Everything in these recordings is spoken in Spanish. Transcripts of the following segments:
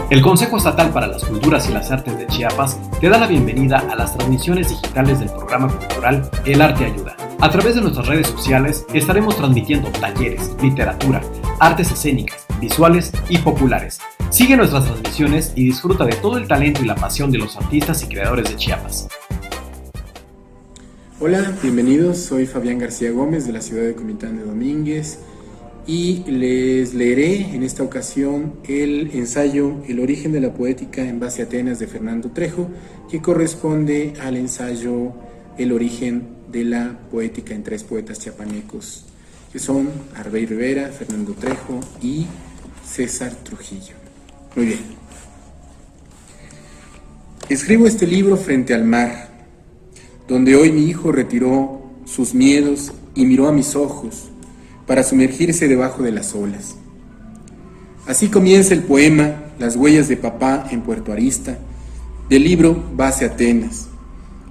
El Consejo Estatal para las Culturas y las Artes de Chiapas te da la bienvenida a las transmisiones digitales del programa cultural El Arte Ayuda. A través de nuestras redes sociales estaremos transmitiendo talleres, literatura, artes escénicas, visuales y populares. Sigue nuestras transmisiones y disfruta de todo el talento y la pasión de los artistas y creadores de Chiapas. Hola, bienvenidos. Soy Fabián García Gómez de la ciudad de Comitán de Domínguez y les leeré en esta ocasión el ensayo El origen de la poética en base a Atenas de Fernando Trejo, que corresponde al ensayo El origen de la poética en tres poetas chiapanecos, que son Arbey Rivera, Fernando Trejo y César Trujillo. Muy bien. Escribo este libro frente al mar, donde hoy mi hijo retiró sus miedos y miró a mis ojos para sumergirse debajo de las olas. Así comienza el poema Las huellas de papá en Puerto Arista, del libro Base Atenas,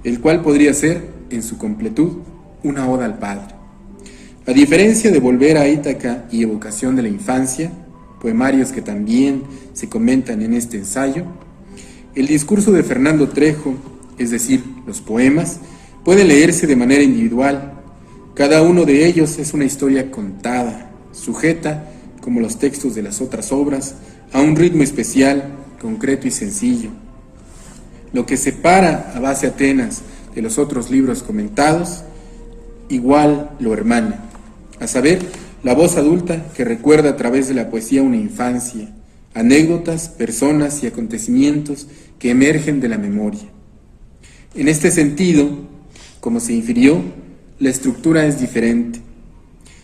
el cual podría ser, en su completud, una oda al padre. A diferencia de Volver a Ítaca y Evocación de la Infancia, poemarios que también se comentan en este ensayo, el discurso de Fernando Trejo, es decir, los poemas, pueden leerse de manera individual. Cada uno de ellos es una historia contada, sujeta, como los textos de las otras obras, a un ritmo especial, concreto y sencillo. Lo que separa a Base Atenas de los otros libros comentados, igual lo hermana, a saber, la voz adulta que recuerda a través de la poesía una infancia, anécdotas, personas y acontecimientos que emergen de la memoria. En este sentido, como se infirió, la estructura es diferente,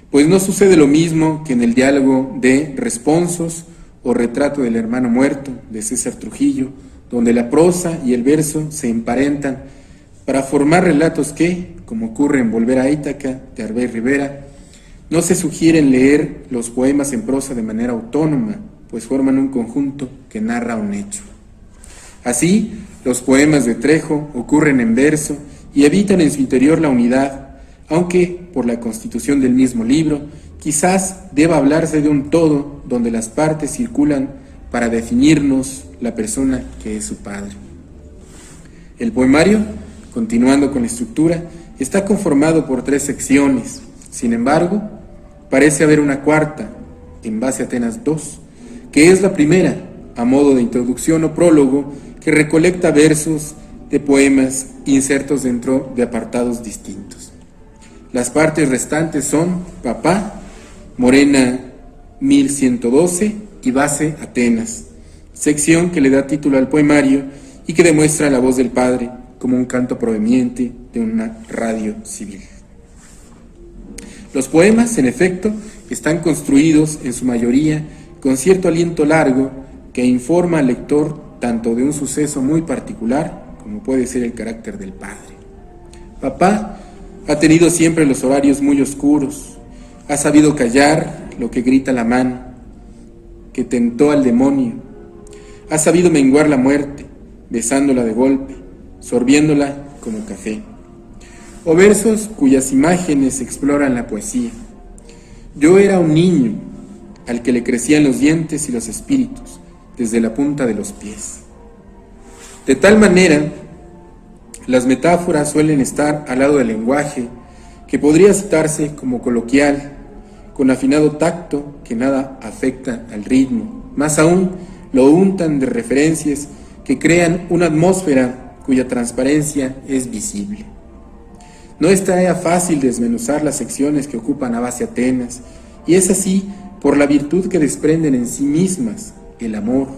pues no sucede lo mismo que en el diálogo de Responsos o Retrato del hermano muerto de César Trujillo, donde la prosa y el verso se emparentan para formar relatos que, como ocurre en Volver a Ítaca de Arbey Rivera, no se sugieren leer los poemas en prosa de manera autónoma, pues forman un conjunto que narra un hecho. Así, los poemas de Trejo ocurren en verso y evitan en su interior la unidad, aunque, por la constitución del mismo libro, quizás deba hablarse de un todo donde las partes circulan para definirnos la persona que es su padre. El poemario, continuando con la estructura, está conformado por 3 secciones. Sin embargo, parece haber una cuarta, en Base a Atenas 2, que es la primera, a modo de introducción o prólogo, que recolecta versos de poemas insertos dentro de apartados distintos. Las partes restantes son Papá, Morena 1112 y Base Atenas, sección que le da título al poemario y que demuestra la voz del padre como un canto proveniente de una radio civil. Los poemas, en efecto, están construidos en su mayoría con cierto aliento largo que informa al lector tanto de un suceso muy particular como puede ser el carácter del padre. Papá ha tenido siempre los horarios muy oscuros, ha sabido callar lo que grita la mano, que tentó al demonio, ha sabido menguar la muerte, besándola de golpe, sorbiéndola como café. O versos cuyas imágenes exploran la poesía. Yo era un niño al que le crecían los dientes y los espíritus desde la punta de los pies. De tal manera, las metáforas suelen estar al lado del lenguaje, que podría citarse como coloquial, con afinado tacto que nada afecta al ritmo. Más aún, lo untan de referencias que crean una atmósfera cuya transparencia es visible. No es tarea fácil desmenuzar las secciones que ocupan a Base Atenas, y es así por la virtud que desprenden en sí mismas, el amor,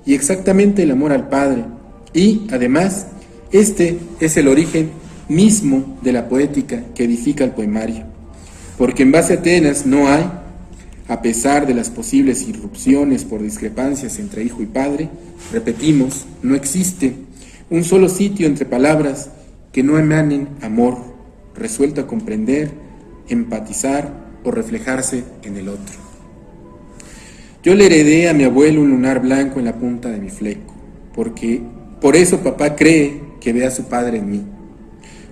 y exactamente el amor al Padre, y, además, este es el origen mismo de la poética que edifica el poemario, porque en Base Atenas no hay, a pesar de las posibles irrupciones por discrepancias entre hijo y padre, repetimos, no existe un solo sitio entre palabras que no emanen amor, resuelto a comprender, empatizar o reflejarse en el otro. Yo le heredé a mi abuelo un lunar blanco en la punta de mi fleco, porque por eso papá cree que ve a su padre en mí.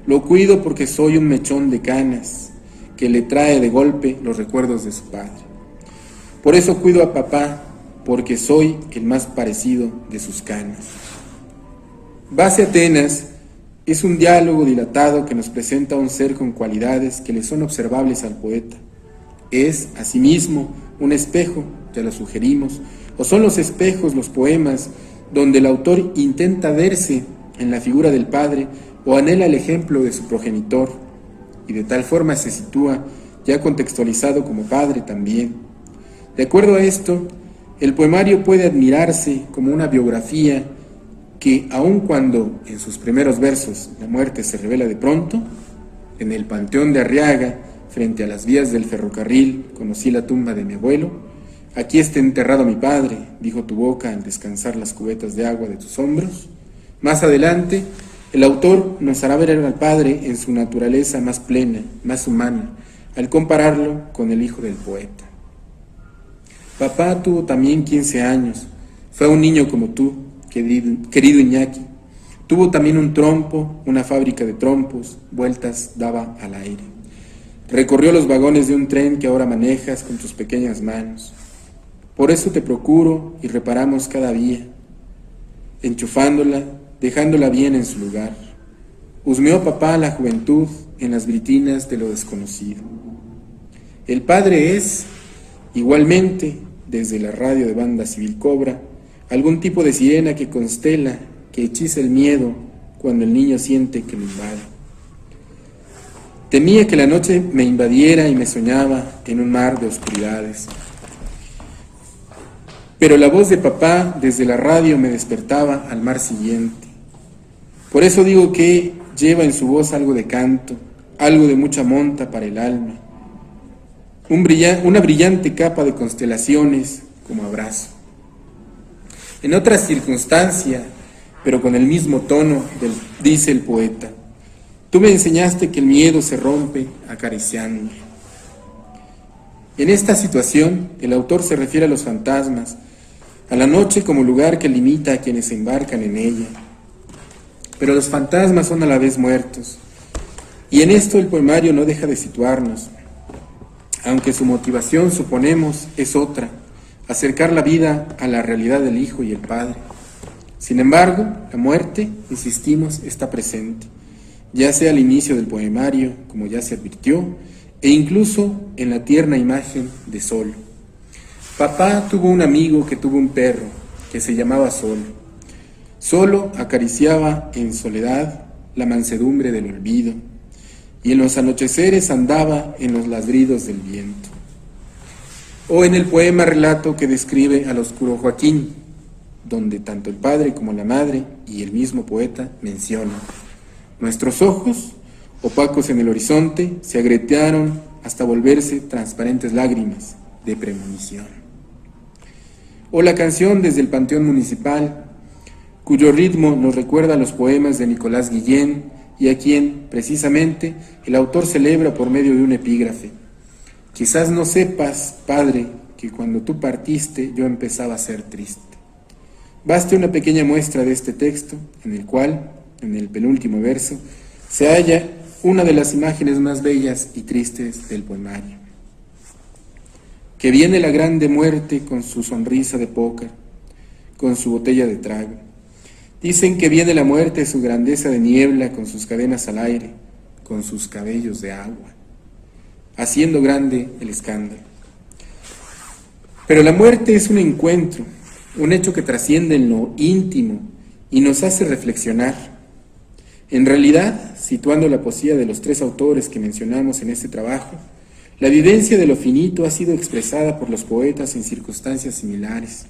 Lo cuido porque soy un mechón de canas que le trae de golpe los recuerdos de su padre. Por eso cuido a papá, porque soy el más parecido de sus canas. Base Atenas es un diálogo dilatado que nos presenta a un ser con cualidades que le son observables al poeta. Es, asimismo, un espejo, ya lo sugerimos, o son los espejos, los poemas, donde el autor intenta verse en la figura del padre o anhela el ejemplo de su progenitor, y de tal forma se sitúa ya contextualizado como padre también. De acuerdo a esto, el poemario puede admirarse como una biografía que, aun cuando en sus primeros versos la muerte se revela de pronto, en el panteón de Arriaga, frente a las vías del ferrocarril, conocí la tumba de mi abuelo. Aquí está enterrado mi padre, dijo tu boca al descansar las cubetas de agua de tus hombros. Más adelante, el autor nos hará ver al padre en su naturaleza más plena, más humana, al compararlo con el hijo del poeta. Papá tuvo también 15 años, fue un niño como tú, querido Iñaki. Tuvo también un trompo, una fábrica de trompos, vueltas daba al aire. Recorrió los vagones de un tren que ahora manejas con tus pequeñas manos. Por eso te procuro y reparamos cada vía, enchufándola, dejándola bien en su lugar. Husmeó papá la juventud en las britinas de lo desconocido. El padre es, igualmente, desde la radio de Banda Civil Cobra, algún tipo de sirena que constela, que hechiza el miedo cuando el niño siente que lo invade. Temía que la noche me invadiera y me soñaba en un mar de oscuridades. Pero la voz de papá desde la radio me despertaba al mar siguiente. Por eso digo que lleva en su voz algo de canto, algo de mucha monta para el alma, una brillante capa de constelaciones como abrazo. En otra circunstancia, pero con el mismo tono, dice el poeta: tú me enseñaste que el miedo se rompe acariciando. En esta situación, el autor se refiere a los fantasmas, a la noche como lugar que limita a quienes se embarcan en ella. Pero los fantasmas son a la vez muertos, y en esto el poemario no deja de situarnos, aunque su motivación, suponemos, es otra: acercar la vida a la realidad del hijo y el padre. Sin embargo, la muerte, insistimos, está presente, ya sea al inicio del poemario, como ya se advirtió, e incluso en la tierna imagen de Solo. Papá tuvo un amigo que tuvo un perro, que se llamaba Solo. Solo acariciaba en soledad la mansedumbre del olvido, y en los anocheceres andaba en los ladridos del viento. O en el poema relato que describe al oscuro Joaquín, donde tanto el padre como la madre y el mismo poeta mencionan: nuestros ojos, opacos en el horizonte, se agrietearon hasta volverse transparentes lágrimas de premonición. O la canción Desde el Panteón Municipal, cuyo ritmo nos recuerda a los poemas de Nicolás Guillén y a quien, precisamente, el autor celebra por medio de un epígrafe: quizás no sepas, padre, que cuando tú partiste yo empezaba a ser triste. Baste una pequeña muestra de este texto, en el cual, en el penúltimo verso, se halla una de las imágenes más bellas y tristes del poemario. Que viene la grande muerte con su sonrisa de póker, con su botella de trago. Dicen que viene la muerte, su grandeza de niebla, con sus cadenas al aire, con sus cabellos de agua, haciendo grande el escándalo. Pero la muerte es un encuentro, un hecho que trasciende en lo íntimo y nos hace reflexionar. En realidad, situando la poesía de los tres autores que mencionamos en este trabajo, la vivencia de lo finito ha sido expresada por los poetas en circunstancias similares.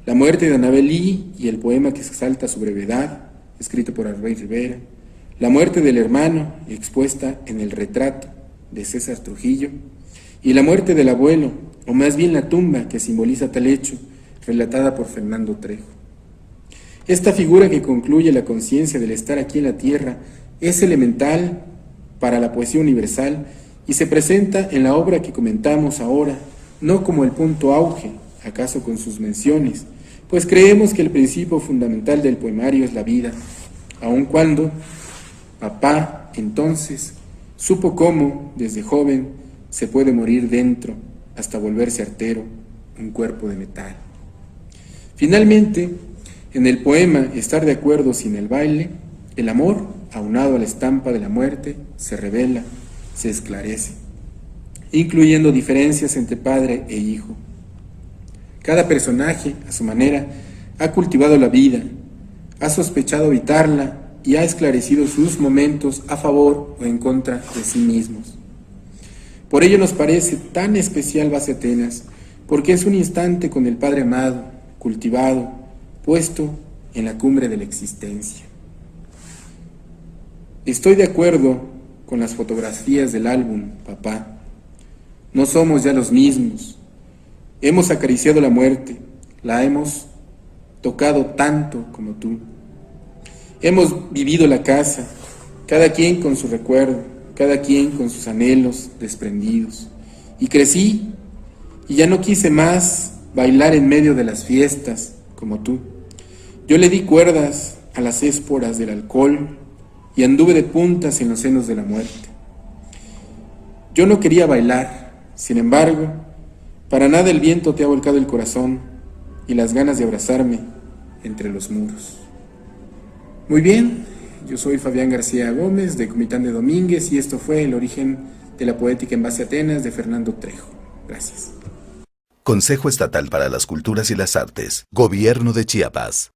La muerte de Anabel Lee y el poema que exalta su brevedad, escrito por Arbey Rivera. La muerte del hermano, expuesta en el retrato de César Trujillo. Y la muerte del abuelo, o más bien la tumba que simboliza tal hecho, relatada por Fernando Trejo. Esta figura que concluye la conciencia del estar aquí en la tierra es elemental para la poesía universal y se presenta en la obra que comentamos ahora, no como el punto auge, acaso con sus menciones, pues creemos que el principio fundamental del poemario es la vida, aun cuando papá, entonces, supo cómo, desde joven, se puede morir dentro hasta volverse artero, un cuerpo de metal. Finalmente, en el poema Estar de acuerdo sin el baile, el amor, aunado a la estampa de la muerte, se revela, se esclarece, incluyendo diferencias entre padre e hijo. Cada personaje, a su manera, ha cultivado la vida, ha sospechado evitarla y ha esclarecido sus momentos a favor o en contra de sí mismos. Por ello nos parece tan especial Base Atenas, porque es un instante con el Padre amado, cultivado, puesto en la cumbre de la existencia. Estoy de acuerdo con las fotografías del álbum, papá. No somos ya los mismos. Hemos acariciado la muerte, la hemos tocado tanto como tú. Hemos vivido la casa, cada quien con su recuerdo, cada quien con sus anhelos desprendidos. Y crecí y ya no quise más bailar en medio de las fiestas como tú. Yo le di cuerdas a las esporas del alcohol y anduve de puntas en los senos de la muerte. Yo no quería bailar, sin embargo, para nada el viento te ha volcado el corazón y las ganas de abrazarme entre los muros. Muy bien, yo soy Fabián García Gómez de Comitán de Domínguez y esto fue El origen de la poética en Base Atenas de Fernando Trejo. Gracias. Consejo Estatal para las Culturas y las Artes, Gobierno de Chiapas.